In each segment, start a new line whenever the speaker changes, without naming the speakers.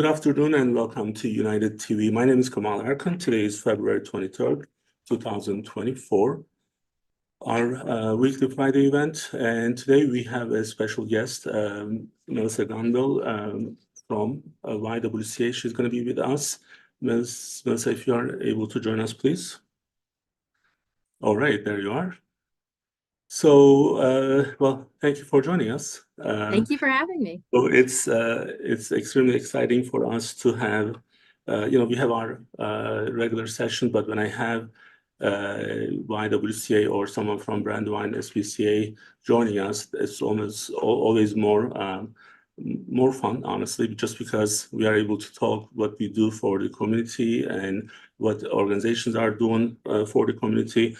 afternoon and welcome to United TV. My name is Kamal Erkan. Today is February 23rd, 2024, our weekly Friday event. And today we have a special guest, Melissa Gonville from YWCA. She's going to be with us. Melissa, if you are able to join us, please. All right, there you are. So, well, thank you for joining us.
Thank you for having me.
So it's extremely exciting for us to have, we have our regular session, but when I have YWCA or someone from Brandywine SPCA joining us, it's always more fun, honestly, just because we are able to talk what we do for the community and what organizations are doing for the community.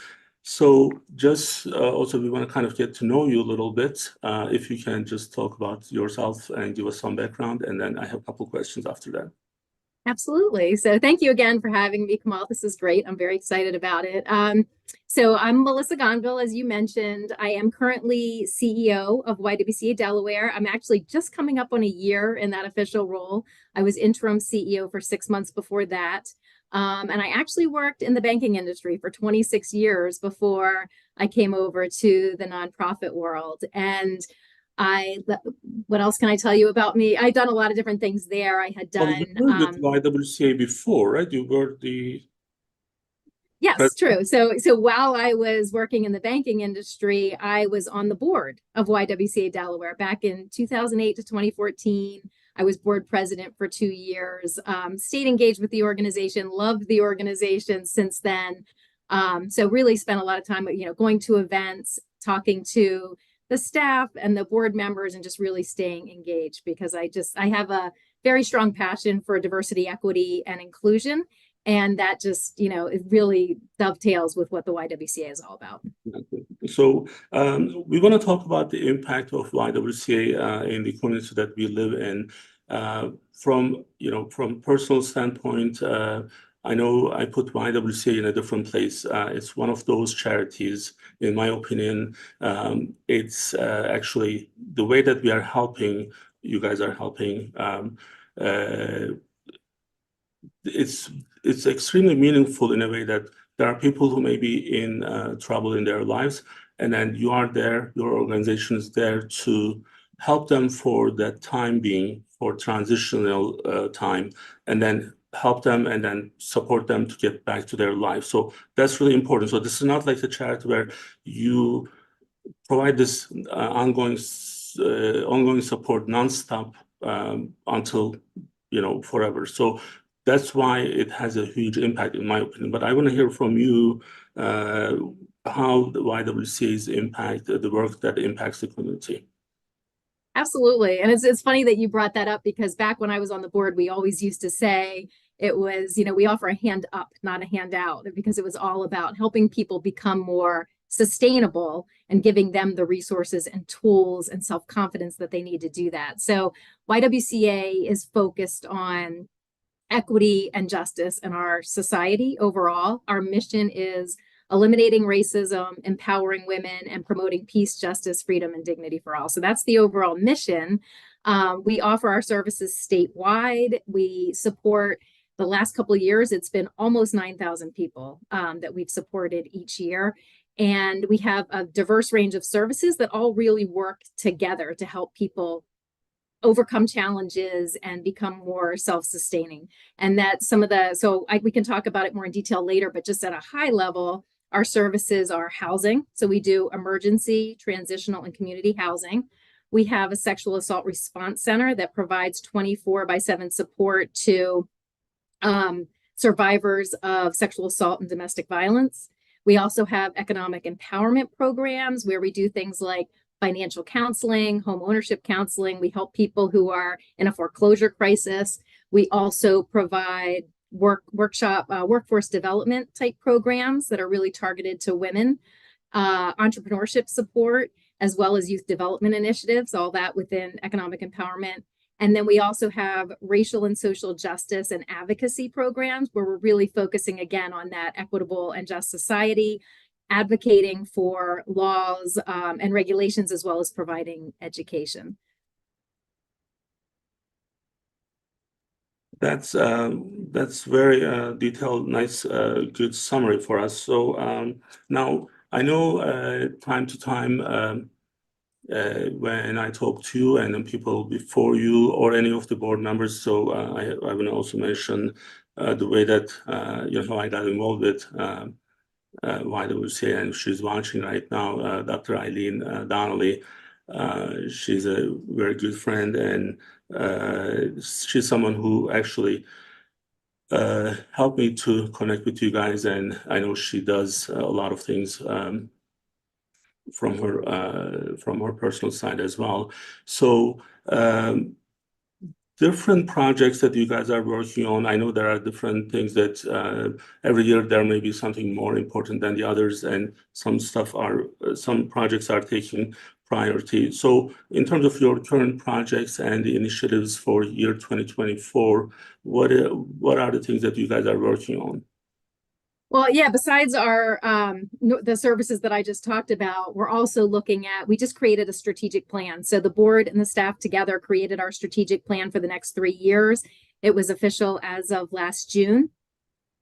So just also we want to kind of get to know you a little bit. If you can just talk about yourself and give us some background, and then I have a couple questions after that.
Absolutely. So thank you again for having me, Kamal. This is great. I'm very excited about it. So I'm Melissa Gonville, as you mentioned. I am currently CEO of YWCA Delaware. I'm actually just coming up on a year in that official role. I was interim CEO for 6 months before that. And I actually worked in the banking industry for 26 years before I came over to the nonprofit world. And what else can I tell you about me? I'd done a lot of different things there. I had done
you were with YWCA before, right? You were the
Yes, true. So while I was working in the banking industry, I was on the board of YWCA Delaware back in 2008 to 2014. I was board president for 2 years, stayed engaged with the organization, loved the organization since then. So really spent a lot of time, going to events, talking to the staff and the board members, and just really staying engaged because I have a very strong passion for diversity, equity, and inclusion. And that just, it really dovetails with what the YWCA is all about.
So we want to talk about the impact of YWCA in the community that we live in. From personal standpoint, I know I put YWCA in a different place. It's one of those charities, in my opinion. It's actually the way that we are helping, you guys are helping. It's extremely meaningful in a way that there are people who may be in trouble in their lives, and then you are there, your organization is there to help them for that time being, for transitional time, and then help them and then support them to get back to their life. So that's really important. So this is not like a charity where you provide this ongoing support nonstop until forever. So that's why it has a huge impact, in my opinion. But I want to hear from you how the YWCA's impact, the work that impacts the community.
Absolutely. And it's funny that you brought that up because back when I was on the board, we always used to say it was, we offer a hand up, not a handout, because it was all about helping people become more sustainable and giving them the resources and tools and self-confidence that they need to do that. So YWCA is focused on equity and justice in our society overall. Our mission is eliminating racism, empowering women, and promoting peace, justice, freedom, and dignity for all. So that's the overall mission. We offer our services statewide. We support, the last couple of years, it's been almost 9,000 people that we've supported each year. And we have a diverse range of services that all really work together to help people overcome challenges and become more self-sustaining. And that we can talk about it more in detail later, but just at a high level, our services are housing. So we do emergency, transitional, and community housing. We have a sexual assault response center that provides 24/7 support to survivors of sexual assault and domestic violence. We also have economic empowerment programs where we do things like financial counseling, home ownership counseling. We help people who are in a foreclosure crisis. We also provide workforce development type programs that are really targeted to women, entrepreneurship support, as well as youth development initiatives, all that within economic empowerment. And then we also have racial and social justice and advocacy programs where we're really focusing again on that equitable and just society, advocating for laws and regulations, as well as providing education.
That's very detailed, nice, good summary for us. So now I know time to time when I talk to you and then people before you or any of the board members. So I want to also mention the way that I got involved with YWCA, and she's watching right now, Dr. Eileen Donnelly. She's a very good friend, and she's someone who actually helped me to connect with you guys, and I know she does a lot of things from her personal side as well. So different projects that you guys are working on. I know there are different things that every year there may be something more important than the others, and some projects are taking priority. So in terms of your current projects and the initiatives for year 2024, what are the things that you guys are working on?
Well, yeah, besides our the services that I just talked about, we're also looking at, we just created a strategic plan. So the board and the staff together created our strategic plan for the next 3 years. It was official as of last June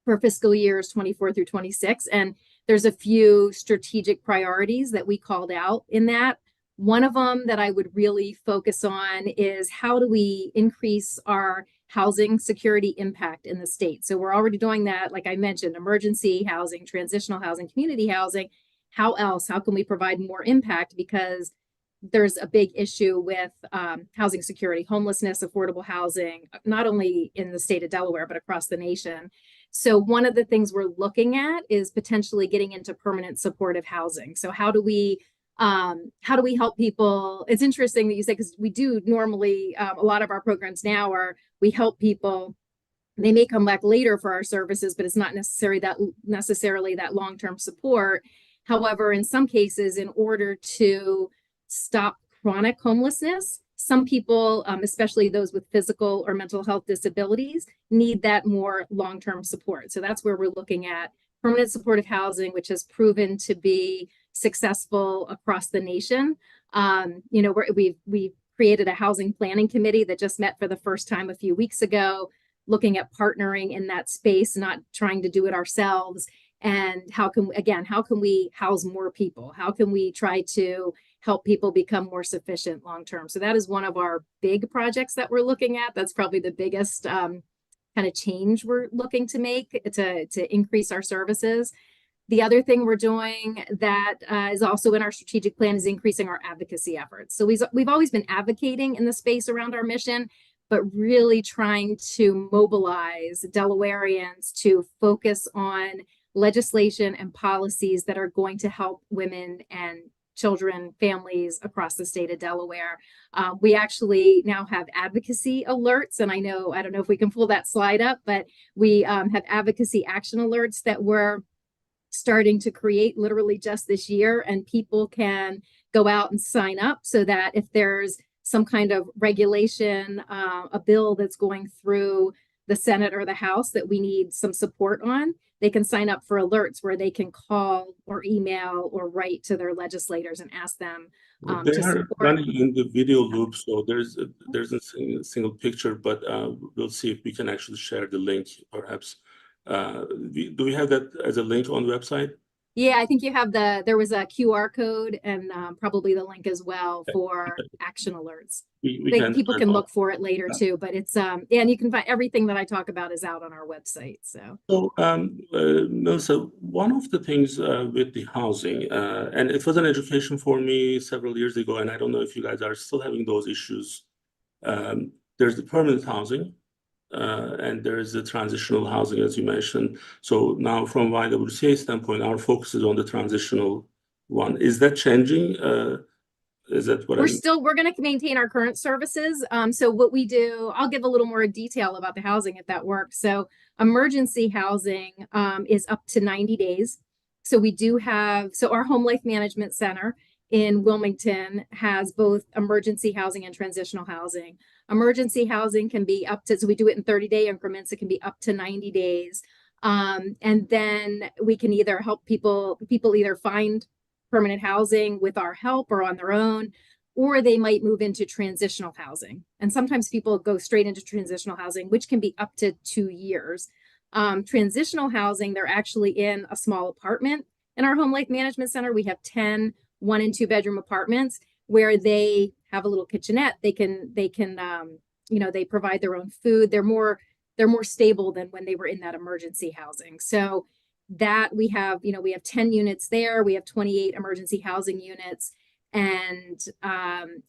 for fiscal years 24 through 26. And there's a few strategic priorities that we called out in that. One of them that I would really focus on is how do we increase our housing security impact in the state. So we're already doing that, like I mentioned, emergency housing, transitional housing, community housing. How else? How can we provide more impact? Because there's a big issue with housing security, homelessness, affordable housing, not only in the state of Delaware, but across the nation. So one of the things we're looking at is potentially getting into permanent supportive housing. So how do we help people? It's interesting that you say, because we do normally, a lot of our programs now are, we help people, they may come back later for our services, but it's not necessarily that long-term support. However, in some cases, in order to stop chronic homelessness, some people, especially those with physical or mental health disabilities, need that more long-term support. So that's where we're looking at permanent supportive housing, which has proven to be successful across the nation. We've created a housing planning committee that just met for the first time a few weeks ago, looking at partnering in that space, not trying to do it ourselves. And how can we house more people? How can we try to help people become more sufficient long-term? So that is one of our big projects that we're looking at. That's probably the biggest kind of change we're looking to make to increase our services. The other thing we're doing that is also in our strategic plan is increasing our advocacy efforts. So we've always been advocating in the space around our mission, but really trying to mobilize Delawareans to focus on legislation and policies that are going to help women and children, families across the state of Delaware. We actually now have advocacy alerts, and I don't know if we can pull that slide up, but we have advocacy action alerts that we're starting to create literally just this year, and people can go out and sign up so that if there's some kind of regulation, a bill that's going through the Senate or the House that we need some support on, they can sign up for alerts where they can call or email or write to their legislators and ask them
They
to
are
support.
running in the video loop, so there's a single picture, but we'll see if we can actually share the link, perhaps. Do we have that as a link on the website?
Yeah, I think you have there was a QR code and probably the link as well for action alerts. People can look for it later too, but it's and you can find everything that I talk about is out on our website. So
Melissa, one of the things with the housing, and it was an education for me several years ago, and I don't know if you guys are still having those issues. There's the permanent housing, and there is the transitional housing, as you mentioned. So now from YWCA standpoint, our focus is on the transitional one. Is that changing? Is that what
we're going to maintain our current services. So what we do, I'll give a little more detail about the housing if that works. So emergency housing is up to 90 days. So we do have, our Home Life Management Center in Wilmington has both emergency housing and transitional housing. Emergency housing can be up to, so we do it in 30-day increments. It can be up to 90 days. And then we can either help people either find permanent housing with our help or on their own, or they might move into transitional housing. And sometimes people go straight into transitional housing, which can be up to 2 years. Transitional housing, they're actually in a small apartment. In our home life management center, we have 10 1 and 2 bedroom apartments where they have a little kitchenette. They can they provide their own food. They're more stable than when they were in that emergency housing. So that we have 10 units there. We have 28 emergency housing units. And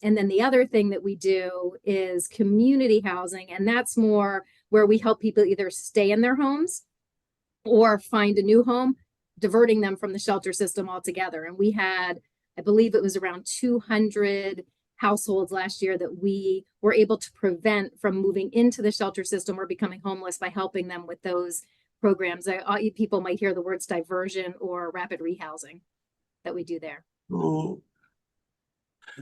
then the other thing that we do is community housing, and that's more where we help people either stay in their homes or find a new home, diverting them from the shelter system altogether. And we had, I believe it was around 200 households last year that we were able to prevent from moving into the shelter system or becoming homeless by helping them with those programs. People might hear the words diversion or rapid rehousing that we do there.
So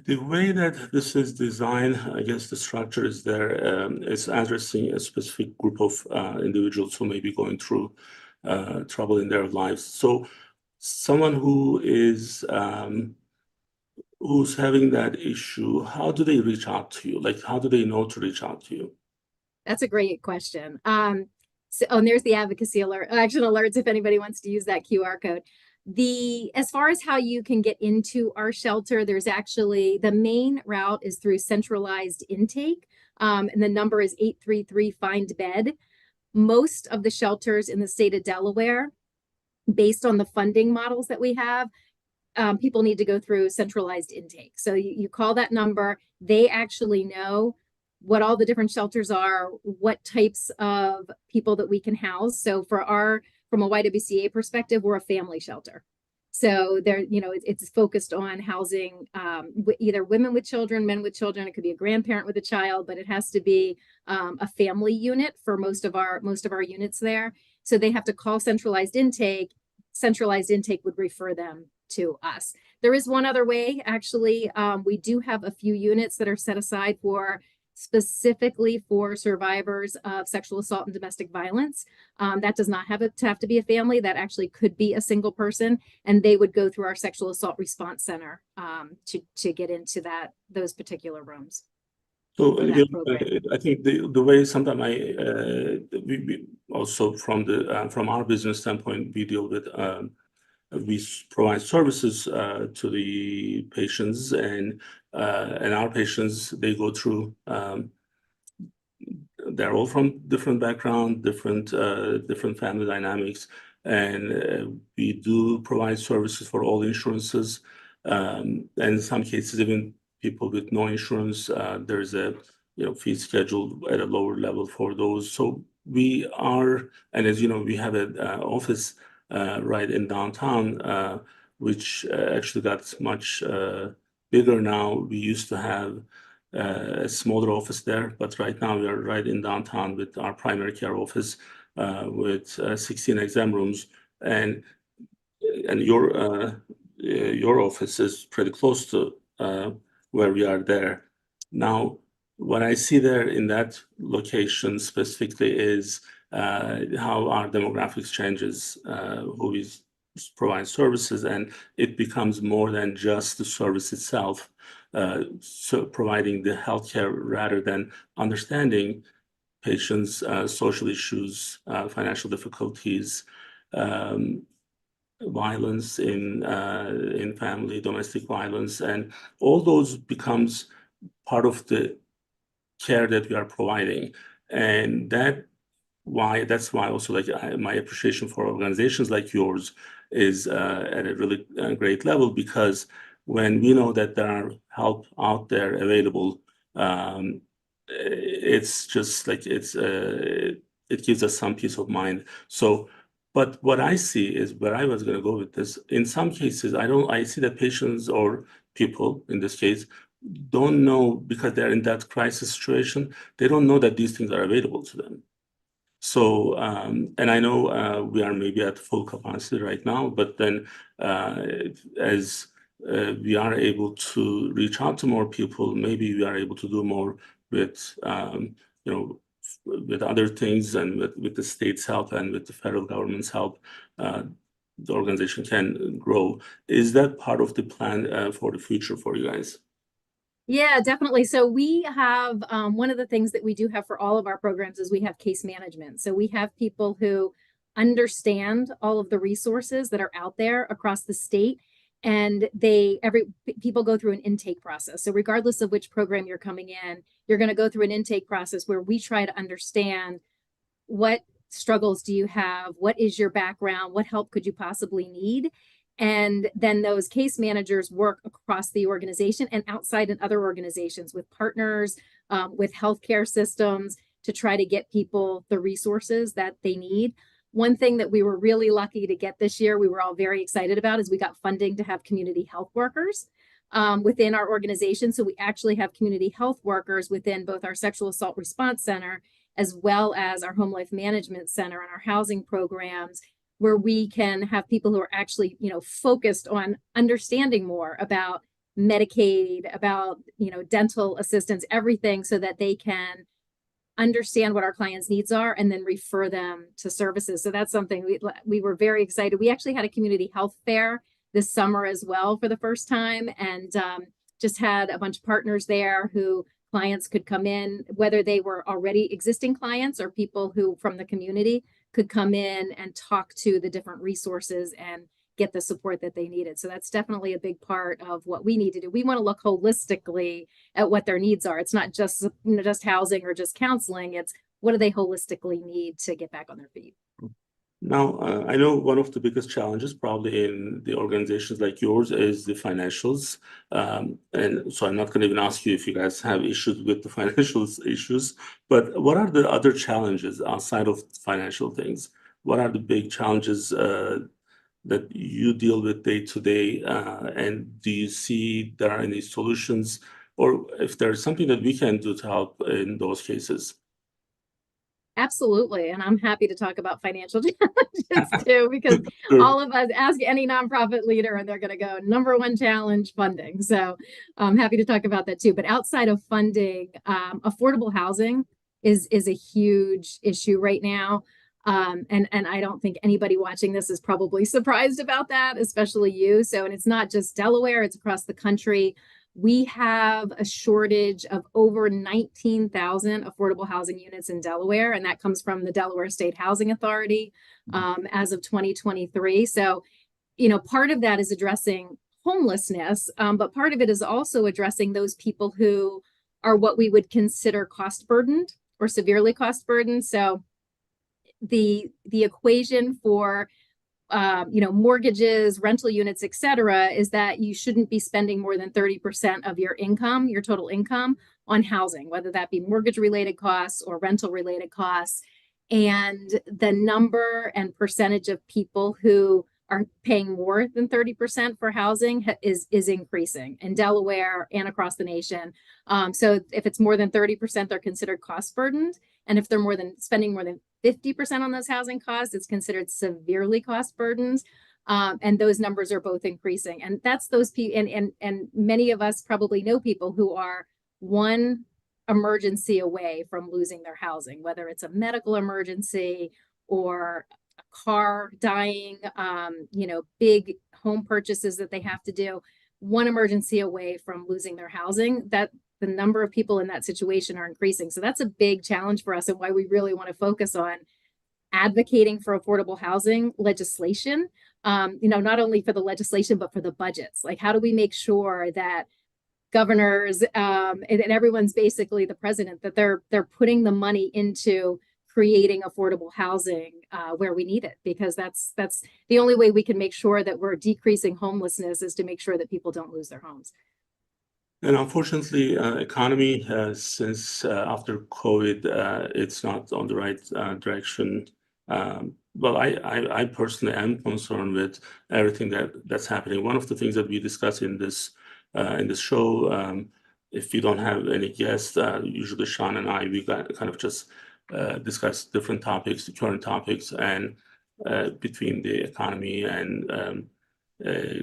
the way that this is designed, I guess the structure is there, is addressing a specific group of individuals who may be going through trouble in their lives. So someone who is who's having that issue, how do they reach out to you? Like, how do they know to reach out to you?
That's a great question. And there's the advocacy alert, action alerts, if anybody wants to use that QR code. As far as how you can get into our shelter, there's actually, the main route is through centralized intake. And the number is 833 Find Bed. Most of the shelters in the state of Delaware, based on the funding models that we have, people need to go through centralized intake. So you call that number, they actually know what all the different shelters are, what types of people that we can house. So from a YWCA perspective, we're a family shelter. So it's focused on housing either women with children, men with children. It could be a grandparent with a child, but it has to be a family unit for most of our units there. So they have to call centralized intake. Centralized intake would refer them to us. There is one other way, actually. We do have a few units that are set aside specifically for survivors of sexual assault and domestic violence. That does not have to be a family. That actually could be a single person, and they would go through our sexual assault response center to get into those particular rooms.
So I think the way sometimes we also from our business standpoint, we deal with we provide services to the patients, and our patients, they go through. They're all from different background, different family dynamics, and we do provide services for all insurances. And in some cases, even people with no insurance, there's a fee schedule at a lower level for those. So we are, and as you know, we have an office right in downtown, which actually got much bigger now. We used to have a smaller office there, but right now we are right in downtown with our primary care office with 16 exam rooms, and your office is pretty close to where we are there. Now, what I see there in that location specifically is how our demographics changes, who we provide services, and it becomes more than just the service itself. So providing the healthcare rather than understanding patients' social issues, financial difficulties, violence in family, domestic violence, and all those becomes part of the care that we are providing. And that's why also my appreciation for organizations like yours is at a really great level, because when we know that there are help out there available, it's just like it gives us some peace of mind. So, but what I see is where I was going to go with this. In some cases, I see that patients or people in this case don't know, because they're in that crisis situation, they don't know that these things are available to them. So, and I know we are maybe at full capacity right now, but then as we are able to reach out to more people, maybe we are able to do more with, with other things, and with the state's help and with the federal government's help, the organization can grow. Is that part of the plan for the future for you guys?
Yeah, definitely. So we have one of the things that we do have for all of our programs is we have case management. So we have people who understand all of the resources that are out there across the state, and people go through an intake process. So regardless of which program you're coming in, you're going to go through an intake process where we try to understand what struggles do you have, what is your background, what help could you possibly need, and then those case managers work across the organization and outside in other organizations with partners, with healthcare systems to try to get people the resources that they need. One thing that we were really lucky to get this year, we were all very excited about, is we got funding to have community health workers within our organization. So we actually have community health workers within both our sexual assault response center as well as our home life management center and our housing programs, where we can have people who are actually, focused on understanding more about Medicaid, about, dental assistance, everything, so that they can understand what our clients' needs are and then refer them to services. So that's something we were very excited. We actually had a community health fair this summer as well for the first time, and just had a bunch of partners there who clients could come in, whether they were already existing clients or people who from the community could come in and talk to the different resources and get the support that they needed. So that's definitely a big part of what we need to do. We want to look holistically at what their needs are. It's not just just housing or just counseling. It's what do they holistically need to get back on their feet.
Now, I know one of the biggest challenges probably in the organizations like yours is the financials. And so I'm not going to even ask you if you guys have issues with the financials issues, but what are the other challenges outside of financial things? What are the big challenges that you deal with day to day? And do you see there are any solutions, or if there's something that we can do to help in those cases?
Absolutely. And I'm happy to talk about financial challenges too, because
Sure.
all of us ask any nonprofit leader and they're going to go number one challenge funding. So I'm happy to talk about that too. But outside of funding, affordable housing is a huge issue right now. And I don't think anybody watching this is probably surprised about that, especially you. So, and it's not just Delaware, it's across the country. We have a shortage of over 19,000 affordable housing units in Delaware, and that comes from the Delaware State Housing Authority as of 2023. So, part of that is addressing homelessness, but part of it is also addressing those people who are what we would consider cost burdened or severely cost burdened. So, the equation for mortgages, rental units, et cetera, is that you shouldn't be spending more than 30% of your income, your total income, on housing, whether that be mortgage related costs or rental related costs. And the number and percentage of people who are paying more than 30% for housing is increasing in Delaware and across the nation. So if it's more than 30%, they're considered cost burdened. And if they're spending more than 50% on those housing costs, it's considered severely cost burdens. And those numbers are both increasing. And that's those people, and many of us probably know people who are one emergency away from losing their housing, whether it's a medical emergency or a car dying, big home purchases that they have to do, one emergency away from losing their housing. That the number of people in that situation are increasing. So that's a big challenge for us and why we really want to focus on advocating for affordable housing legislation, not only for the legislation, but for the budgets. Like, how do we make sure that governors and everyone's basically the president, that they're putting the money into creating affordable housing where we need it, because that's the only way we can make sure that we're decreasing homelessness is to make sure that people don't lose their homes.
And unfortunately, economy since after COVID, it's not on the right direction. Well, I personally am concerned with everything that's happening. One of the things that we discuss in this show, if you don't have any guests, usually Sean and we kind of just discuss different topics, the current topics, and between the economy and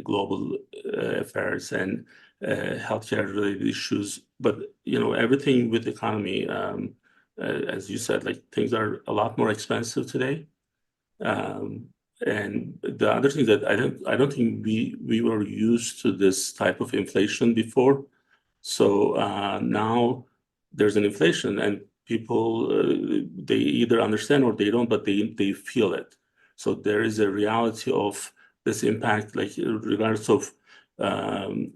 global affairs and healthcare related issues. But everything with the economy, as you said, like things are a lot more expensive today. And the other thing that I don't think we were used to this type of inflation before. So now there's an inflation, and people they either understand or they don't, but they feel it. So there is a reality of this impact, like regardless of um,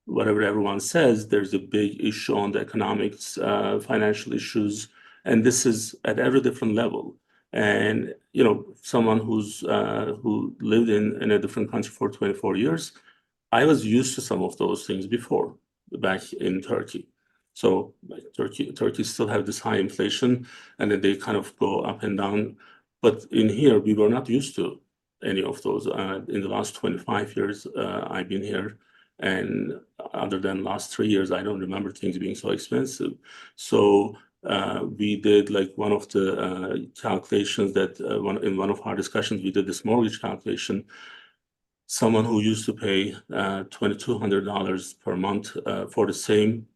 whatever everyone says, there's a big issue on the economics, financial issues, and this is at every different level. And someone who lived in a different country for 24 years, I was used to some of those things before back in Turkey. So like Turkey still have this high inflation, and then they kind of go up and down. But in here, we were not used to any of those. In the last 25 years, I've been here, and other than last 3 years, I don't remember things being so expensive. So we did like one of the calculations that in one of our discussions, we did this mortgage calculation. Someone who used to pay $2,200 per month for the same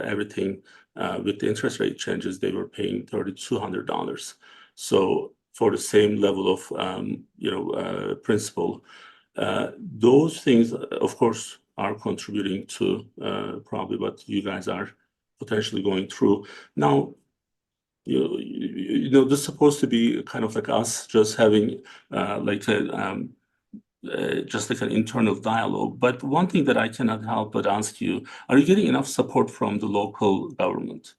everything with the interest rate changes, they were paying $3,200. So for the same level of principal, those things, of course, are contributing to probably what you guys are potentially going through now. This is supposed to be kind of like us just having like a just like an internal dialogue. But one thing that I cannot help but ask you, are you getting enough support from the local government?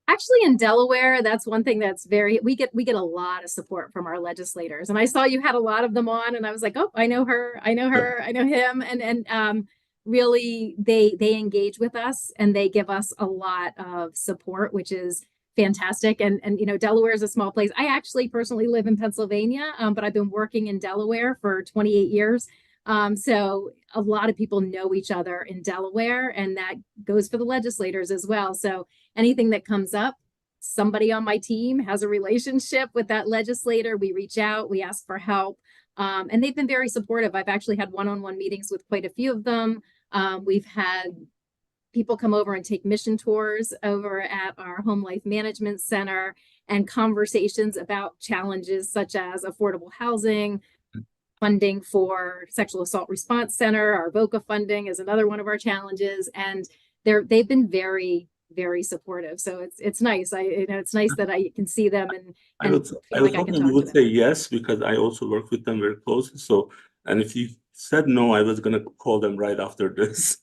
Actually, in Delaware, that's one thing that's we get a lot of support from our legislators. And I saw you had a lot of them on, and I was like, oh, I know her, I know her, I know him. And really they engage with us and they give us a lot of support, which is fantastic. And Delaware is a small place. I actually personally live in Pennsylvania, but I've been working in Delaware for 28 years. So a lot of people know each other in Delaware, and that goes for the legislators as well. So anything that comes up, somebody on my team has a relationship with that legislator. We reach out, we ask for help, and they've been very supportive. I've actually had one-on-one meetings with quite a few of them. We've had people come over and take mission tours over at our home life management center, and conversations about challenges such as affordable housing, funding for sexual assault response center. Our VOCA funding is another one of our challenges, and they've been very, very supportive. So it's nice. It's nice that I can see them and
I was
feel like I can
hoping
talk
you
to
would
them.
say yes, because I also work with them very closely. So, and if you said no, I was gonna call them right after this.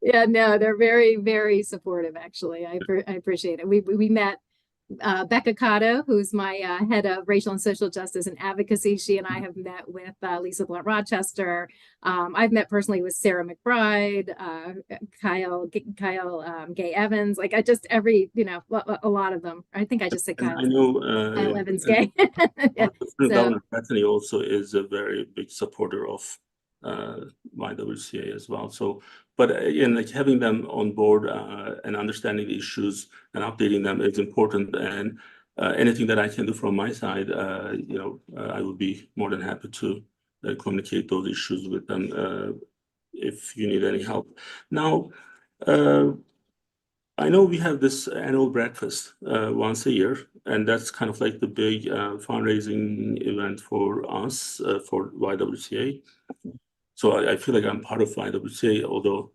Yeah, no, they're very, very supportive, actually. I appreciate it. We met Becca Cotto, who's my head of racial and social justice and advocacy. She and I have met with Lisa Blunt Rochester. I've met personally with Sarah McBride, Kyle Gay Evans. Like I just a lot of them. I think I just said
And
Kyle.
I know
Kyle Evans Gay. Yeah.
Lieutenant
So
Governor Bethany also is a very big supporter of YWCA as well. So, but again, like having them on board and understanding the issues and updating them is important. And anything that I can do from my side, I would be more than happy to communicate those issues with them if you need any help. Now, I know we have this annual breakfast once a year, and that's kind of like the big fundraising event for us for YWCA. So I feel like I'm part of YWCA, although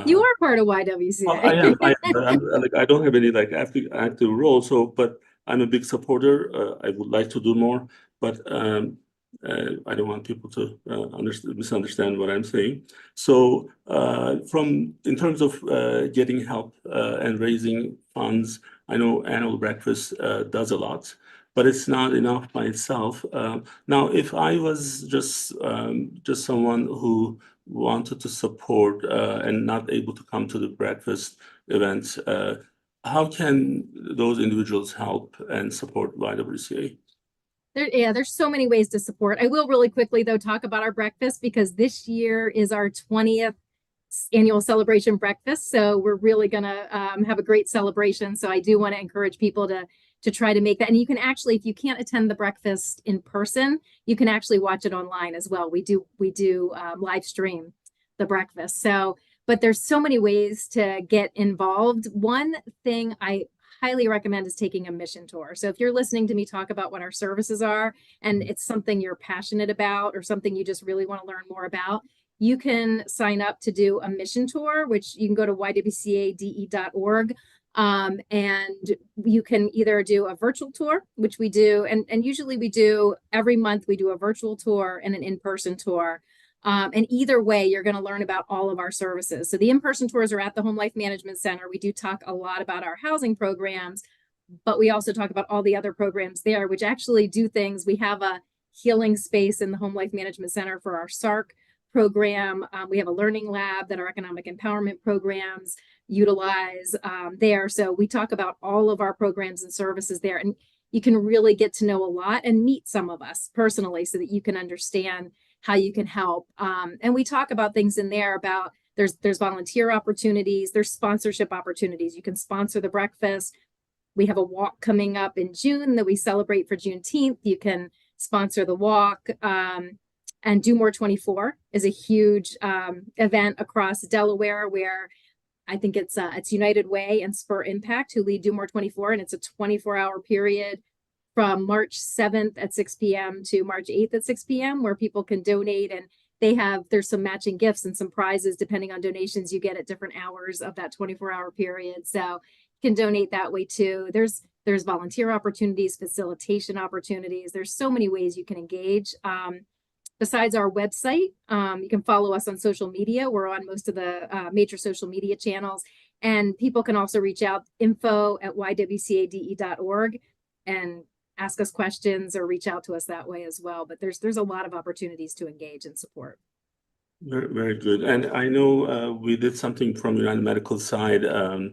you are part of YWCA.
I am. Like I don't have any like active role. So, but I'm a big supporter. I would like to do more, but I don't want people to misunderstand what I'm saying. So, in terms of getting help and raising funds, I know annual breakfast does a lot, but it's not enough by itself. Now, if I was just someone who wanted to support and not able to come to the breakfast events, how can those individuals help and support YWCA?
There's so many ways to support. I will really quickly though talk about our breakfast, because this year is our 20th annual celebration breakfast. So we're really gonna have a great celebration. So I do want to encourage people to try to make that. And you can actually, if you can't attend the breakfast in person, you can actually watch it online as well. We do live stream the breakfast. So, but there's so many ways to get involved. One thing I highly recommend is taking a mission tour. So if you're listening to me talk about what our services are and it's something you're passionate about or something you just really want to learn more about, you can sign up to do a mission tour, which you can go to ywcade.org. And you can either do a virtual tour, which we do, and usually we do every month, we do a virtual tour and an in-person tour. And either way, you're going to learn about all of our services. So the in-person tours are at the Home Life Management Center. We do talk a lot about our housing programs, but we also talk about all the other programs there, which actually do things. We have a healing space in the Home Life Management Center for our SARC program. We have a learning lab that our economic empowerment programs utilize there. So we talk about all of our programs and services there. And you can really get to know a lot and meet some of us personally so that you can understand how you can help. And we talk about things in there about there's volunteer opportunities, there's sponsorship opportunities. You can sponsor the breakfast. We have a walk coming up in June that we celebrate for Juneteenth. You can sponsor the walk. And Do More 24 is a huge event across Delaware where I think it's United Way and Spur Impact who lead Do More 24, and it's a 24-hour period from March 7th at 6 p.m. to March 8th at 6 p.m. where people can donate, and there's some matching gifts and some prizes depending on donations you get at different hours of that 24-hour period. So you can donate that way too. There's volunteer opportunities, facilitation opportunities. There's so many ways you can engage. Besides our website, you can follow us on social media. We're on most of the major social media channels, and people can also reach out info@ywcade.org and ask us questions or reach out to us that way as well. But there's a lot of opportunities to engage and support.
Very, very good. And I know we did something from United Medical side a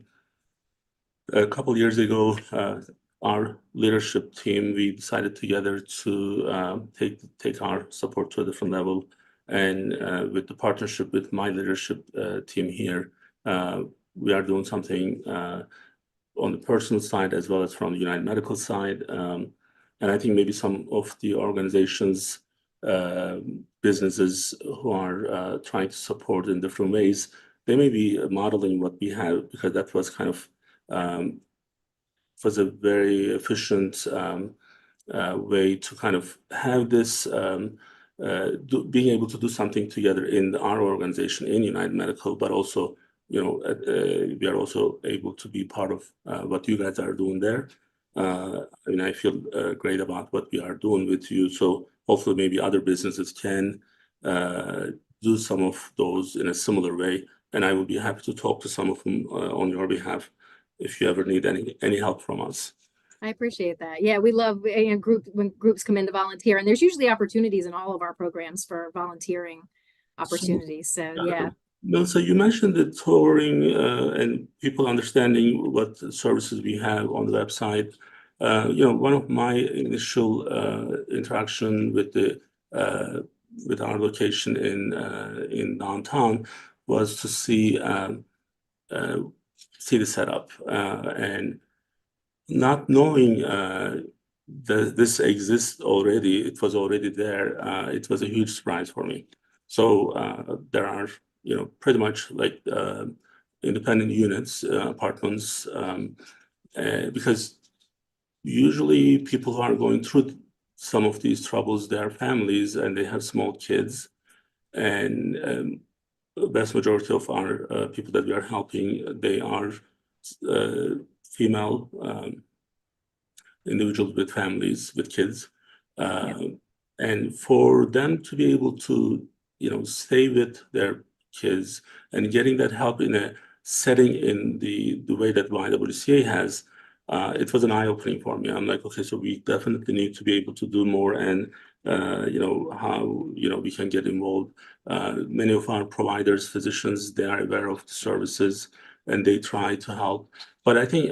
couple years ago. Our leadership team, we decided together to take our support to a different level. And with the partnership with my leadership team here, we are doing something on the personal side as well as from the United Medical side. And I think maybe some of the organizations, businesses who are trying to support in different ways, they may be modeling what we have, because that was kind of was a very efficient way to kind of have this being able to do something together in our organization in United Medical, but also, we are also able to be part of what you guys are doing there. I mean, I feel great about what we are doing with you. So hopefully maybe other businesses can do some of those in a similar way. And I would be happy to talk to some of them on your behalf if you ever need any help from us.
I appreciate that. Yeah, we love when groups come in to volunteer, and there's usually opportunities in all of our programs for volunteering opportunities. So yeah.
Melissa, you mentioned the touring and people understanding what services we have on the website. One of my initial interaction with our location in downtown was to see the setup and not knowing that this exists already. It was already there. It was a huge surprise for me. So there are pretty much like independent units, apartments, because usually people who are going through some of these troubles, they are families and they have small kids, and the vast majority of our people that we are helping, they are female individuals with families, with kids. And for them to be able to, stay with their kids and getting that help in a setting in the way that YWCA has, it was an eye-opening for me. I'm like, okay, so we definitely need to be able to do more, and how we can get involved. Many of our providers, physicians, they are aware of the services and they try to help. But I think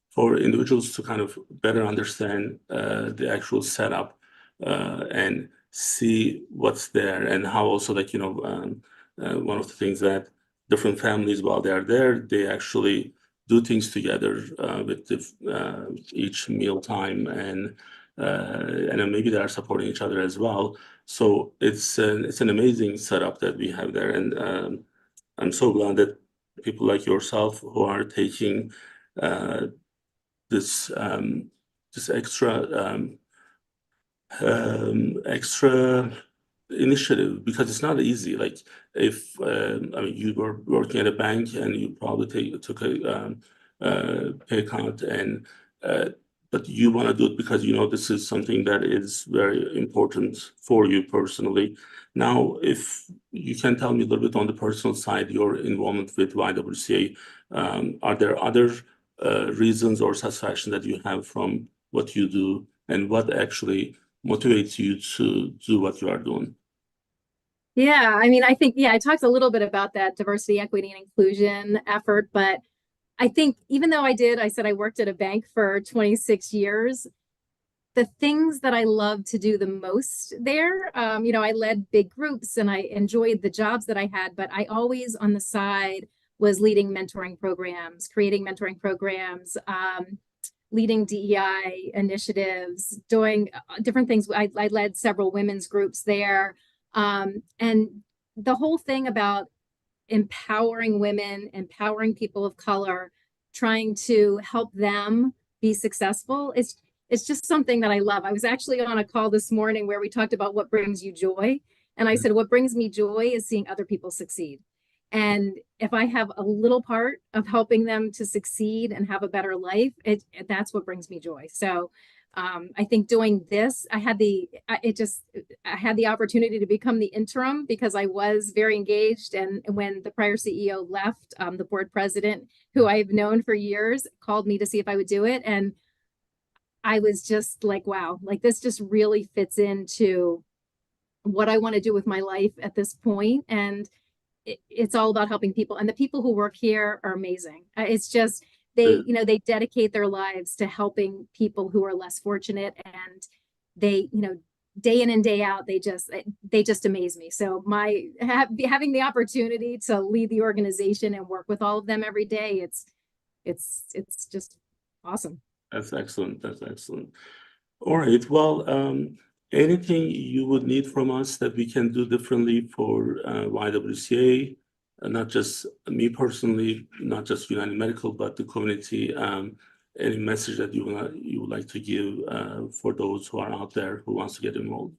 for individuals to kind of better understand the actual setup and see what's there, and how also, like, one of the things that different families, while they're there, they actually do things together with each meal time, and then maybe they are supporting each other as well. So it's an amazing setup that we have there, and I'm so glad that people like yourself who are taking this extra initiative, because it's not easy. Like if I mean, you were working at a bank and you probably took a pay cut, and but you want to do it because you know this is something that is very important for you personally. Now, if you can tell me a little bit on the personal side, your involvement with YWCA, are there other reasons or satisfaction that you have from what you do, and what actually motivates you to do what you are doing?
Yeah, I mean, I think, yeah, I talked a little bit about that diversity, equity, and inclusion effort, but I think even though I said I worked at a bank for 26 years, the things that I love to do the most there, I led big groups and I enjoyed the jobs that I had, but I always on the side was leading mentoring programs, creating mentoring programs, leading DEI initiatives, doing different things. I led several women's groups there. And the whole thing about empowering women, empowering people of color, trying to help them be successful. It's just something that I love. I was actually on a call this morning where we talked about what brings you joy. And I said, what brings me joy is seeing other people succeed. And if I have a little part of helping them to succeed and have a better life, that's what brings me joy. So I think doing this, I had the opportunity to become the interim because I was very engaged. And when the prior CEO left, the board president, who I've known for years, called me to see if I would do it. And I was just like, wow, like this just really fits into what I want to do with my life at this point. And it's all about helping people. And the people who work here are amazing. It's just, they dedicate their lives to helping people who are less fortunate, and they day in and day out they just amaze me. So having the opportunity to lead the organization and work with all of them every day, it's just awesome.
That's excellent. That's excellent. All right. Well, anything you would need from us that we can do differently for YWCA, not just me personally, not just United Medical, but the community. Any message that you would like to give for those who are out there who wants to get involved?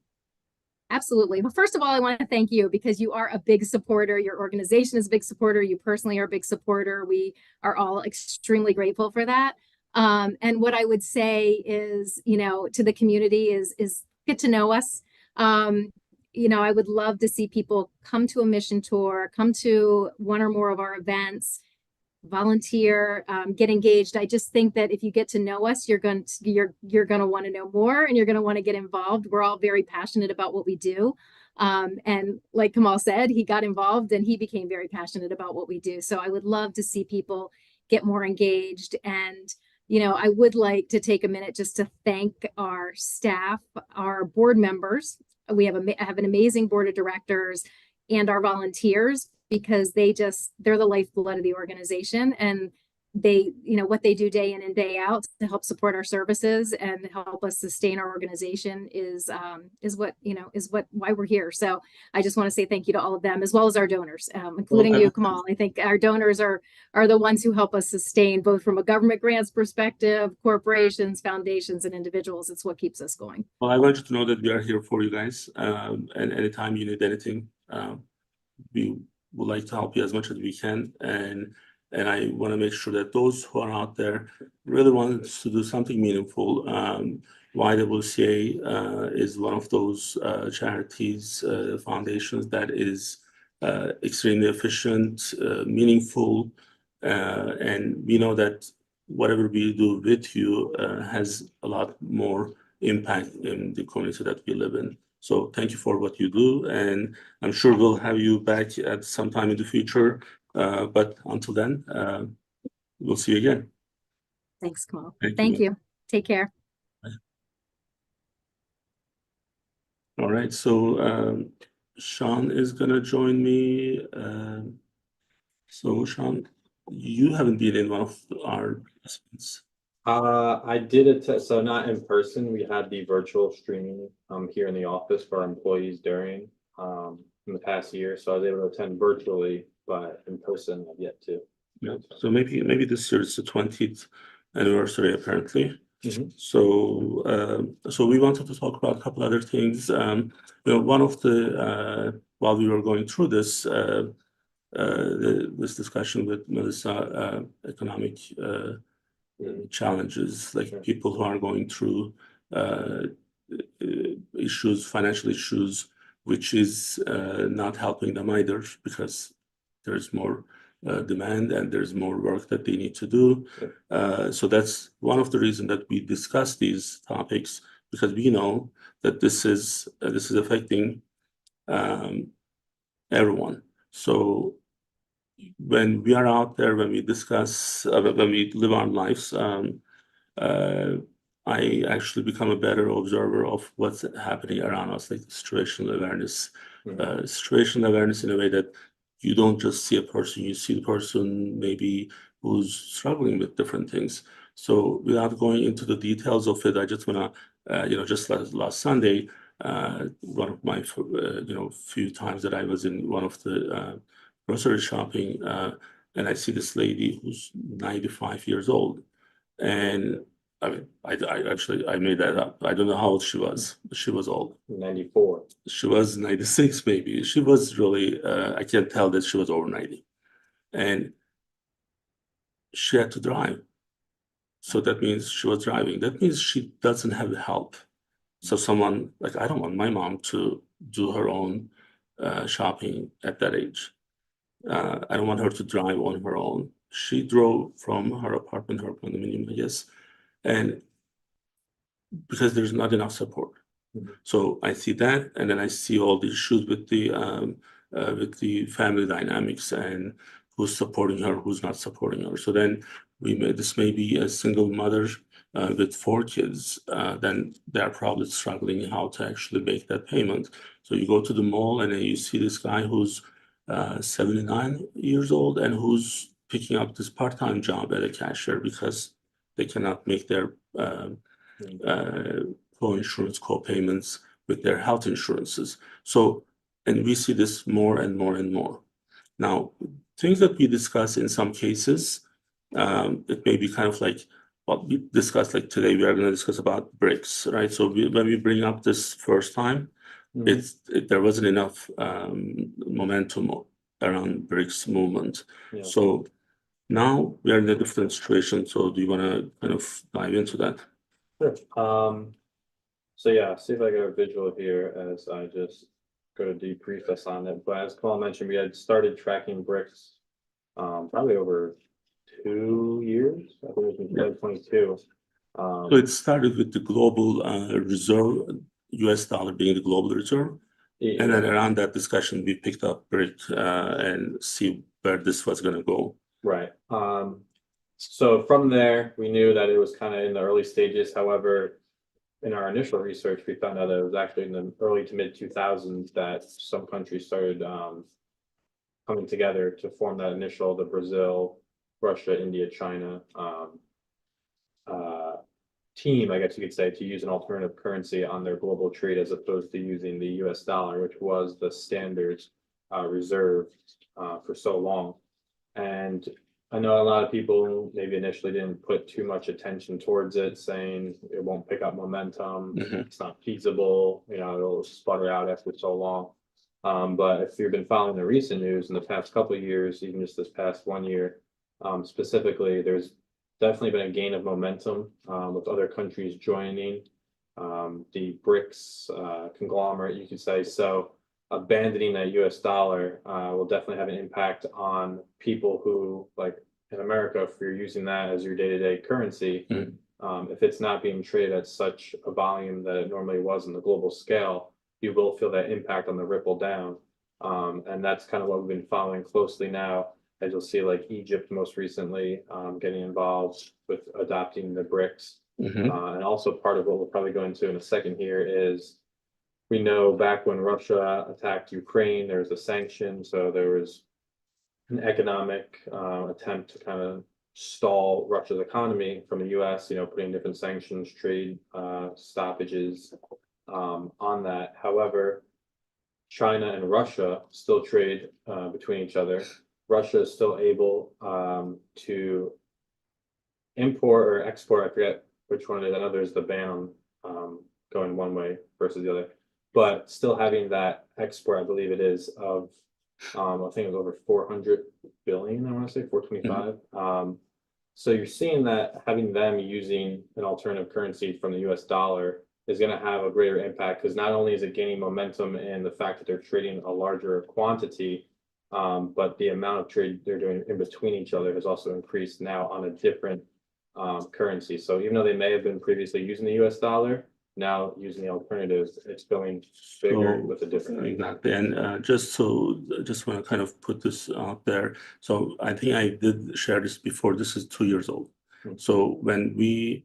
Absolutely. Well, first of all, I want to thank you because you are a big supporter. Your organization is a big supporter. You personally are a big supporter. We are all extremely grateful for that. And what I would say is, to the community is get to know us. I would love to see people come to a mission tour, come to one or more of our events, volunteer, get engaged. I just think that if you get to know us, you're going to want to know more, and you're going to want to get involved. We're all very passionate about what we do. And like Kamal said, he got involved and he became very passionate about what we do. So I would love to see people get more engaged. And I would like to take a minute just to thank our staff, our board members. We have an amazing board of directors, and our volunteers, because they're the lifeblood of the organization, and they, what they do day in and day out to help support our services and help us sustain our organization is why we're here. So I just want to say thank you to all of them, as well as our donors, including you, Kamal. I think our donors are the ones who help us sustain, both from a government grants perspective, corporations, foundations, and individuals. It's what keeps us going.
Well, I want you to know that we are here for you guys, and anytime you need anything, we would like to help you as much as we can. And I want to make sure that those who are out there really want to do something meaningful. YWCA is one of those charities, foundations that is extremely efficient, meaningful, and we know that whatever we do with you has a lot more impact in the community that we live in. So thank you for what you do, and I'm sure we'll have you back at some time in the future. But until then, we'll see you again.
Thanks, Kamal. Thank you. Take care.
All right. So Sean is going to join me. So Sean, you haven't been in one of our lessons.
I did a test, so not in person. We had the virtual streaming here in the office for our employees during in the past year. So I was able to attend virtually, but in person I've yet to.
Yeah. So maybe this year it's the 20th anniversary apparently.
Mhm.
So we wanted to talk about a couple other things. One of the while we were going through this this discussion with Melissa, economic challenges, like
Sure.
people who are going through issues, financial issues, which is not helping them either because there's more demand and there's more work that they need to do. So that's one of the reasons that we discuss these topics, because we know that this is affecting everyone. So when we are out there, when we discuss, when we live our lives, I actually become a better observer of what's happening around us, like situational awareness. Situational awareness in a way that you don't just see a person, you see the person maybe who's struggling with different things. So without going into the details of it, I just wanna, just last Sunday, one of my, few times that I was in one of the grocery shopping, and I see this lady who's 95 years old. And I mean, I made that up. I don't know how old she was, but she was old.
94.
She was 96, maybe. She was really, I can't tell that she was over 90. And she had to drive. So that means she was driving. That means she doesn't have help. So someone, like, I don't want my mom to do her own shopping at that age. I don't want her to drive on her own. She drove from her apartment, her condominium, I guess, and because there's not enough support. So I see that, and then I see all the issues with the family dynamics and who's supporting her, who's not supporting her. So then this may be a single mother with 4 kids. Then they're probably struggling how to actually make that payment. So you go to the mall and then you see this guy who's 79 years old and who's picking up this part-time job at a cashier because they cannot make their co-insurance, co-payments with their health insurances. So, and we see this more and more and more. Now, things that we discuss in some cases, it may be kind of like what we discussed, like today we are going to discuss about BRICS, right? So when we bring up this first time, there wasn't enough momentum around BRICS movement.
Yeah.
So now we are in a different situation. So do you want to kind of dive into that?
Sure. So yeah, see if I get a visual here as I just go to debrief us on it. But as Kamal mentioned, we had started tracking BRICS probably over 2 years. I think it was in 2022.
So it started with the global reserve, US dollar being the global reserve. And then around that discussion, we picked up BRIC and see where this was going to go.
Right. So from there, we knew that it was kind of in the early stages. However, in our initial research, we found out that it was actually in the early to mid 2000s that some countries started coming together to form that initial, the Brazil, Russia, India, China team, I guess you could say, to use an alternative currency on their global trade as opposed to using the US dollar, which was the standard reserve for so long. And I know a lot of people maybe initially didn't put too much attention towards it, saying it won't pick up momentum, it's not feasible, it'll sputter out after so long. But if you've been following the recent news in the past couple of years, even just this past 1 year, specifically, there's definitely been a gain of momentum with other countries joining the BRICS conglomerate, you could say. So abandoning that US dollar will definitely have an impact on people who, like in America, if you're using that as your day-to-day currency, if it's not being traded at such a volume that it normally was on the global scale, you will feel that impact on the ripple down. And that's kind of what we've been following closely now, as you'll see, like Egypt most recently getting involved with adopting the BRICS. And also part of what we'll probably go into in a second here is, we know back when Russia attacked Ukraine, there was a sanction. So there was an economic attempt to kind of stall Russia's economy from the US, putting different sanctions, trade stoppages on that. However, China and Russia still trade between each other. Russia is still able to import or export, I forget which one it is. I know there's the ban on going one way versus the other, but still having that export, I believe it is, of I think it was over 400 billion, I want to say 425. So you're seeing that having them using an alternative currency from the US dollar is going to have a greater impact, because not only is it gaining momentum in the fact that they're trading a larger quantity, but the amount of trade they're doing in between each other has also increased now on a different currency. So even though they may have been previously using the US dollar, now using the alternatives, it's going bigger with a different impact.
Exactly, and just want to kind of put this out there. So I think I did share this before. This is 2 years old. So when we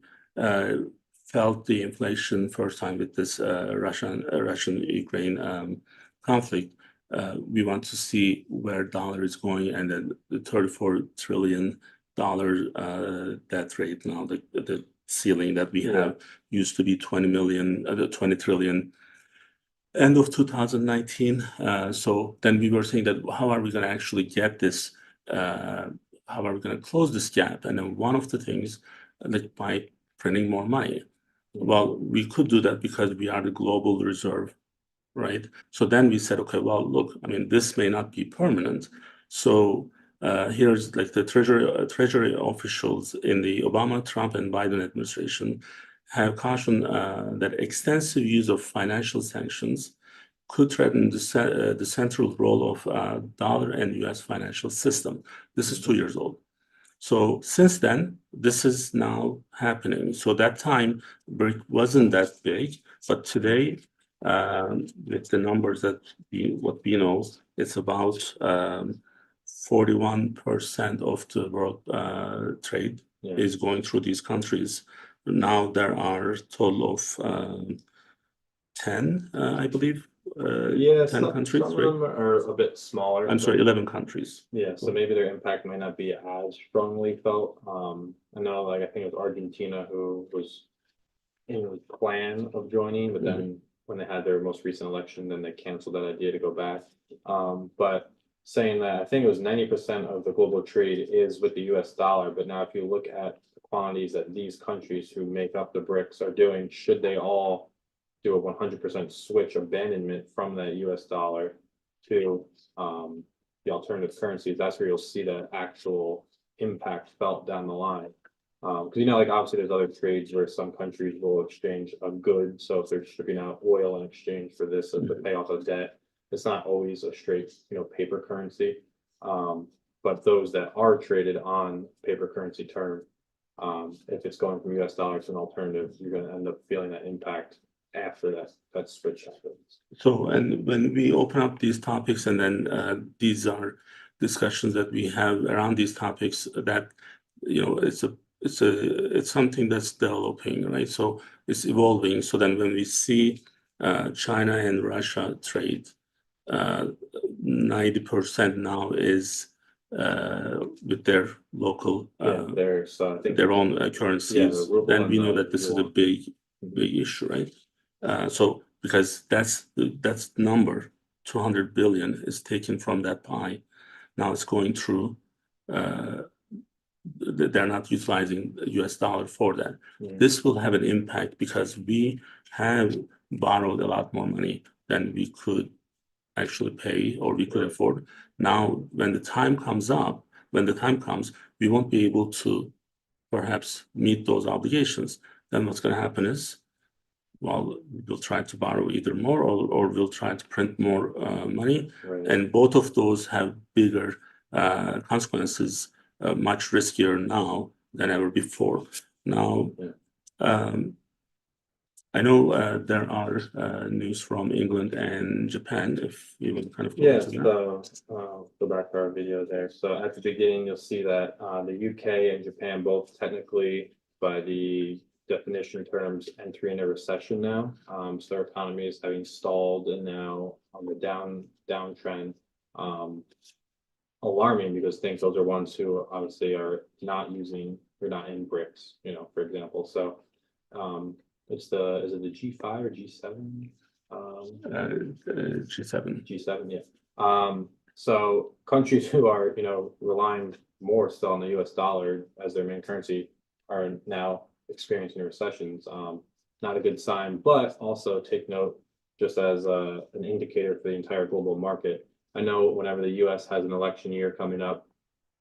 felt the inflation first time with this Russian-Ukraine conflict, we want to see where dollar is going, and then the $34 trillion debt rate now, the ceiling that we have used to be 20 trillion end of 2019. So then we were saying that how are we going to actually get this? How are we going to close this gap? And then one of the things, like by printing more money. Well, we could do that because we are the global reserve, right? So then we said, okay, well, look, I mean, this may not be permanent. So here's like the treasury officials in the Obama, Trump, and Biden administration have cautioned that extensive use of financial sanctions could threaten the central role of dollar and U.S. financial system. This is 2 years old. So since then, this is now happening. So that time, BRIC wasn't that big, but today, with the numbers that what we know, it's about 41% of the world trade is going through these countries. Now there are a total of 10, I believe. 10 countries.
Some of them are a bit smaller.
I'm sorry, 11 countries.
Yeah, so maybe their impact might not be as strongly felt. I know, like, I think it was Argentina who was in the plan of joining, but then when they had their most recent election, then they canceled that idea to go back. But saying that, I think it was 90% of the global trade is with the US dollar. But now if you look at the quantities that these countries who make up the BRICS are doing, should they all do a 100% switch abandonment from that US dollar to the alternative currencies, that's where you'll see the actual impact felt down the line. Because like obviously there's other trades where some countries will exchange a good. So if they're shipping out oil in exchange for this to pay off a debt, it's not always a straight paper currency. But those that are traded on paper currency term, if it's going from US dollars to an alternative, you're going to end up feeling that impact after that switch happens. So,
and when we open up these topics, and then these are discussions that we have around these topics, that it's something that's developing, right? So it's evolving. So then when we see China and Russia trade, 90% now is with their local their own currencies. Then we know that this is a big issue, right? So because that's number 200 billion is taken from that pie. Now it's going through. They're not utilizing the US dollar for that. This will have an impact because we have borrowed a lot more money than we could actually pay or we could afford. Now, when the time comes, we won't be able to perhaps meet those obligations. Then what's going to happen is, well, we'll try to borrow either more or we'll try to print more money. And both of those have bigger consequences, much riskier now than ever before. Now, I know there are news from England and Japan, if you would kind of go into that.
Go back to our video there. So at the beginning, you'll see that the UK and Japan both technically, by the definition terms, entering a recession now. So their economy is having stalled and now on the downtrend. Alarming because those are ones who obviously are not in BRICS, for example. So is it the G5 or G7?
G7.
G7, yeah. So countries who are, relying more still on the US dollar as their main currency are now experiencing recessions. Not a good sign, but also take note just as an indicator for the entire global market. I know whenever the US has an election year coming up,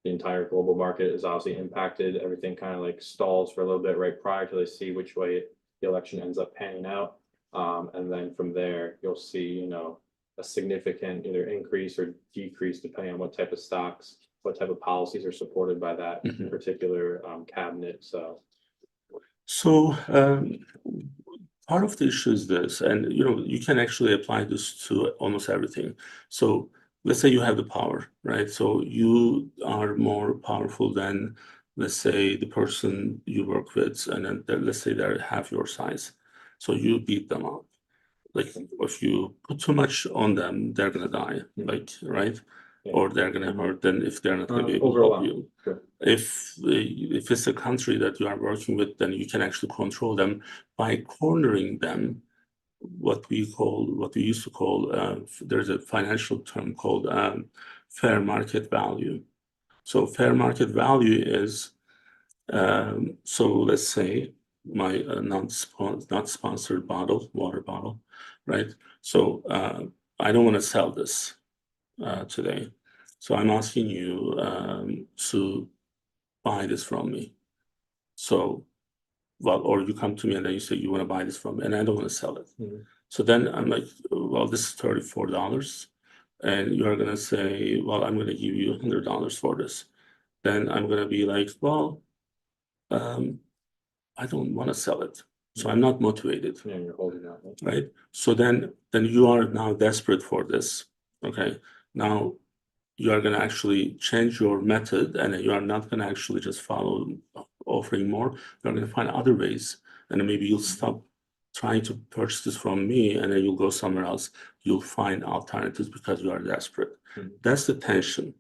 the entire global market is obviously impacted. Everything kind of like stalls for a little bit right prior to they see which way the election ends up panning out. And then from there, you'll see, you know, a significant either increase or decrease depending on what type of stocks, what type of policies are supported by that particular cabinet.
So part of the issue is this, and you know, you can actually apply this to almost everything. So let's say you have the power, right? So you are more powerful than, let's say, the person you work with, and then let's say they're half your size. So you beat them up. Like if you put too much on them, they're gonna die, like, right?
Yeah.
Or they're gonna hurt them if they're not gonna be able to help you.
Sure.
If it's a country that you are working with, then you can actually control them by cornering them. What we used to call, there's a financial term called fair market value. So fair market value is, so let's say my not sponsored water bottle, right? So I don't want to sell this today. So I'm asking you to buy this from me. So, well, or you come to me and then you say you want to buy this from me, and I don't want to sell it. So then I'm like, well, this is $34, and you're gonna say, well, I'm gonna give you $100 for this. Then I'm gonna be like, well, I don't want to sell it, so I'm not motivated.
Yeah, you're holding out.
Right? So then you are now desperate for this. Okay. Now you are going to actually change your method, and you are not going to actually just follow offering more. You're going to find other ways, and then maybe you'll stop trying to purchase this from me, and then you'll go somewhere else. You'll find alternatives because you are desperate. That's the tension.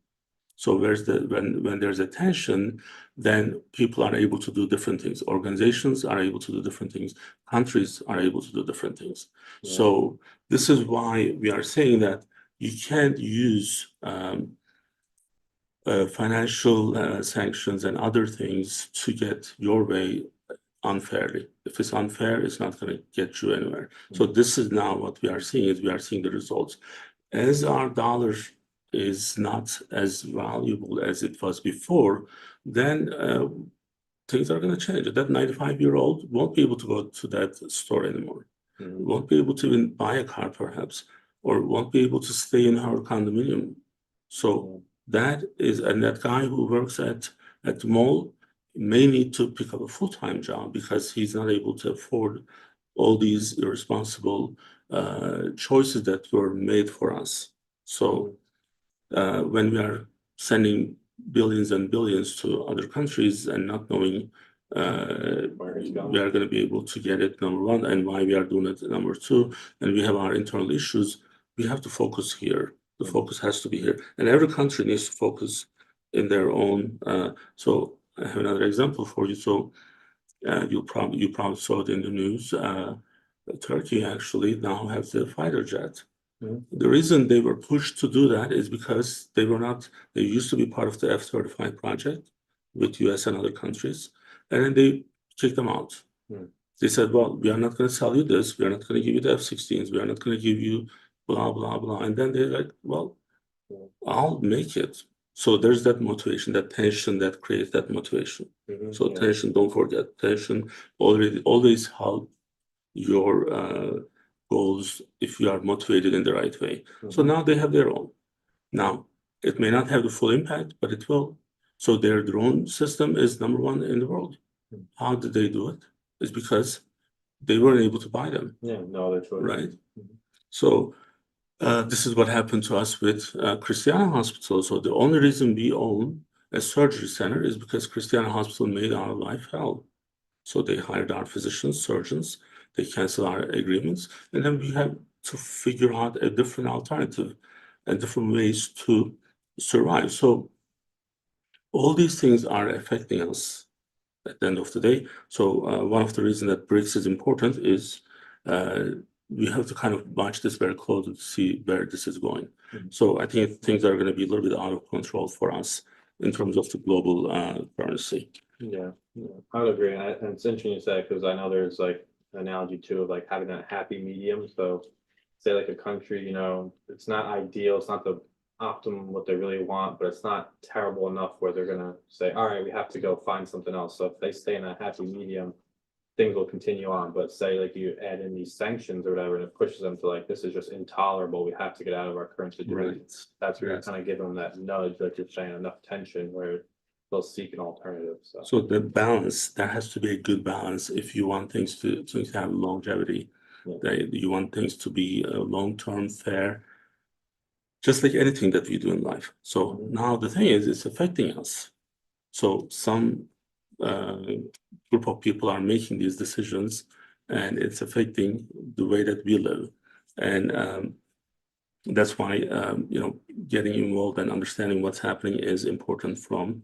So when there's a tension, then people are able to do different things. Organizations are able to do different things. Countries are able to do different things.
Yeah.
So this is why we are saying that you can't use financial sanctions and other things to get your way unfairly. If it's unfair, it's not going to get you anywhere. So this is now what we are seeing is we are seeing the results. As our dollar is not as valuable as it was before, then things are going to change. That 95-year-old won't be able to go to that store anymore. Won't be able to even buy a car, perhaps, or won't be able to stay in her condominium. So that is, and that guy who works at the mall may need to pick up a full-time job because he's not able to afford all these irresponsible choices that were made for us. So when we are sending billions and billions to other countries and not knowing we are going to be able to get it, number one, and why we are doing it, number two, and we have our internal issues, we have to focus here. The focus has to be here. And every country needs to focus in their own. So I have another example for you. So you probably saw it in the news. Turkey actually now has a fighter jet. The reason they were pushed to do that is because they used to be part of the F-35 project with US and other countries, and then they kicked them out. They said, well, we are not going to sell you this, we are not going to give you the F-16s, we are not going to give you blah, blah, blah. And then they're like, well, I'll make it. So there's that motivation, that tension that creates that motivation. So tension, don't forget, tension always help your goals if you are motivated in the right way. So now they have their own. Now, it may not have the full impact, but it will. So their drone system is number one in the world. How did they do it? It's because they weren't able to buy them.
Yeah, no other choice.
Right? So this is what happened to us with Christiana Hospital. So the only reason we own a surgery center is because Christiana Hospital made our life hell. So they hired our physicians, surgeons, they canceled our agreements, and then we have to figure out a different alternative and different ways to survive. So all these things are affecting us at the end of the day. So one of the reasons that BRICS is important is we have to kind of watch this very closely to see where this is going. So I think things are going to be a little bit out of control for us in terms of the global currency.
Yeah, I would agree. And it's interesting you say, because I know there's like an analogy too of like having that happy medium. So say like a country, it's not ideal, it's not the optimum what they really want, but it's not terrible enough where they're gonna say, all right, we have to go find something else. So if they stay in that happy medium, things will continue on. But say like you add in these sanctions or whatever, and it pushes them to like, this is just intolerable, we have to get out of our current situation.
Right.
That's where you
Yes.
kind of give them that nudge, like you're saying, enough tension where they'll seek an alternative.
So the balance, there has to be a good balance if you want things to have longevity.
Yeah.
That you want things to be long-term, fair, just like anything that we do in life. So now the thing is, it's affecting us. So some group of people are making these decisions, and it's affecting the way that we live. And that's why getting involved and understanding what's happening is important from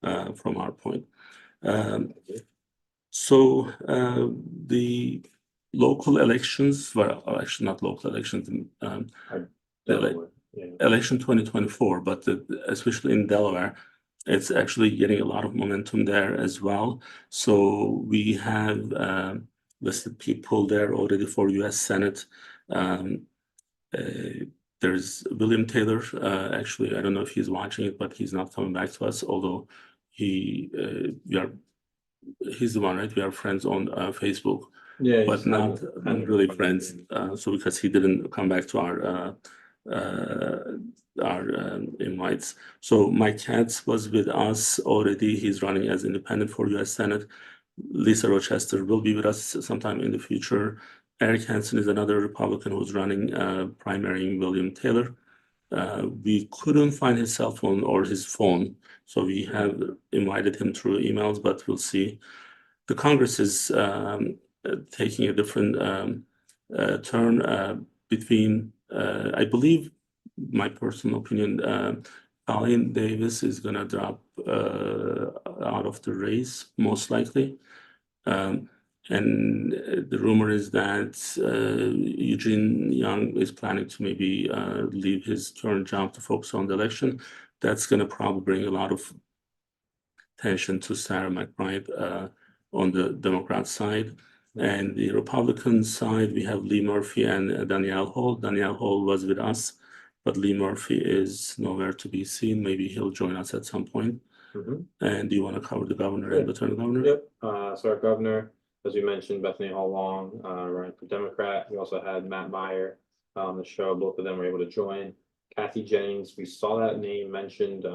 our point. So the local elections, well, actually not local elections, election 2024, but especially in Delaware, it's actually getting a lot of momentum there as well. So we have listed people there already for U.S. Senate. There's William Taylor. Actually, I don't know if he's watching it, but he's not coming back to us. Although he's the one, right? We are friends on Facebook, but not really friends. So because he didn't come back to our invites. So Mike Katz was with us already. He's running as independent for U.S. Senate. Lisa Rochester will be with us sometime in the future. Eric Hansen is another Republican who's running, primarying William Taylor. We couldn't find his cell phone or his phone, so we have invited him through emails, but we'll see. The Congress is taking a different turn between, I believe, my personal opinion, Colin Davis is going to drop out of the race, most likely. And the rumor is that Eugene Young is planning to maybe leave his current job to focus on the election. That's going to probably bring a lot of tension to Sarah McBride on the Democrat side. And the Republican side, we have Lee Murphy and Danielle Hall. Danielle Hall was with us, but Lee Murphy is nowhere to be seen. Maybe he'll join us at some point. And do you want to cover the governor and lieutenant governor?
Yep. So our governor, as we mentioned, Bethany Hall Long, running for Democrat. We also had Matt Meyer on the show. Both of them were able to join. Kathy Jennings, we saw that name mentioned,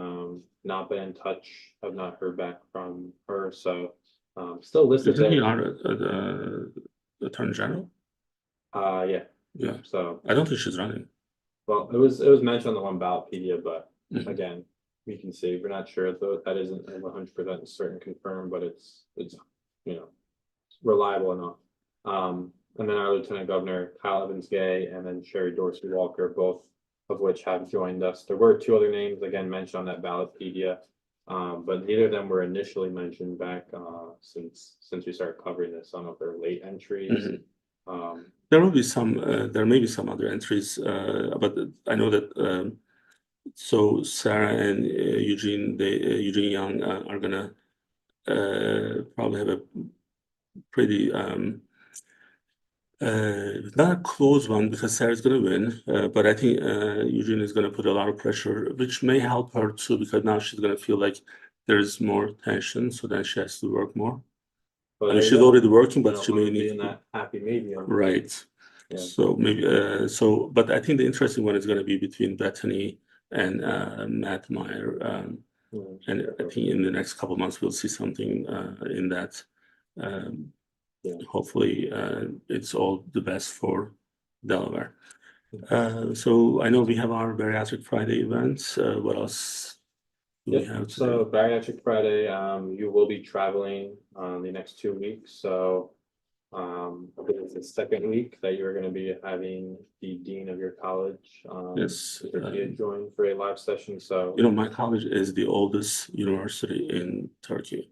not been in touch. Have not heard back from her. So still listed
Isn't he
there.
our attorney general?
Yeah.
Yeah.
So
I don't think she's running.
well, it was mentioned on the one Ballotpedia, but again, we can see we're not sure though that isn't 100% certain confirmed, but it's reliable enough. And then our lieutenant governor Kyle Evans Gay and then Sherry Dorsey Walker, both of which have joined us. There were two other names again mentioned on that Ballotpedia, but neither of them were initially mentioned back since we started covering this. I don't know if they're late entries.
There will be some. There may be some other entries, but I know that. So Sarah and Eugene Young are gonna probably have a pretty not a close one because Sarah's gonna win, but I think Eugene is gonna put a lot of pressure, which may help her too because now she's gonna feel like there's more tension, so then she has to work more.
But
I mean, she's already working, but she may
be
need
in that happy medium.
right.
Yeah.
So maybe but I think the interesting one is going to be between Bethany and Matt Meyer, and I think in the next couple of months we'll see something in that. Hopefully, it's all the best for Delaware. So I know we have our Bariatric Friday events. What else do we have today?
So Bariatric Friday, you will be traveling the next 2 weeks. So I think it's the second week that you're going to be having the dean of your college,
Yes,
join for a live session. So
my college is the oldest university in Turkey,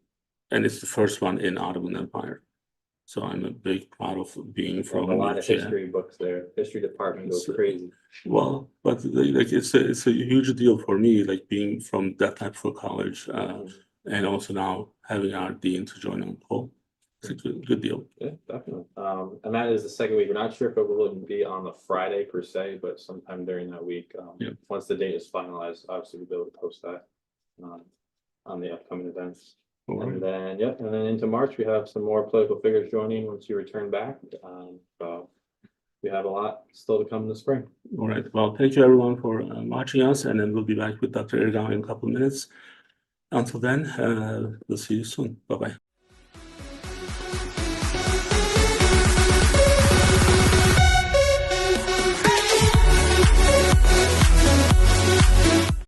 and it's the first one in Ottoman Empire. So I'm a big proud of being from
A lot of
UMACO.
history books there. History department goes
So-
crazy.
Well, but like it's a huge deal for me, like being from that type of college, and also now having our dean to join on call. It's a good deal.
Yeah, definitely. And that is the second week. We're not sure if it will be on the Friday per se, but sometime during that week.
Yeah.
Once the date is finalized, obviously we'll be able to post that on the upcoming events.
All right.
And then, yeah, and then into March, we have some more political figures joining once you return back. So we have a lot still to come in the spring.
All right. Well, thank you everyone for watching us, and then we'll be back with Dr. Erdogan in a couple of minutes. Until then, we'll see you soon. Bye-bye.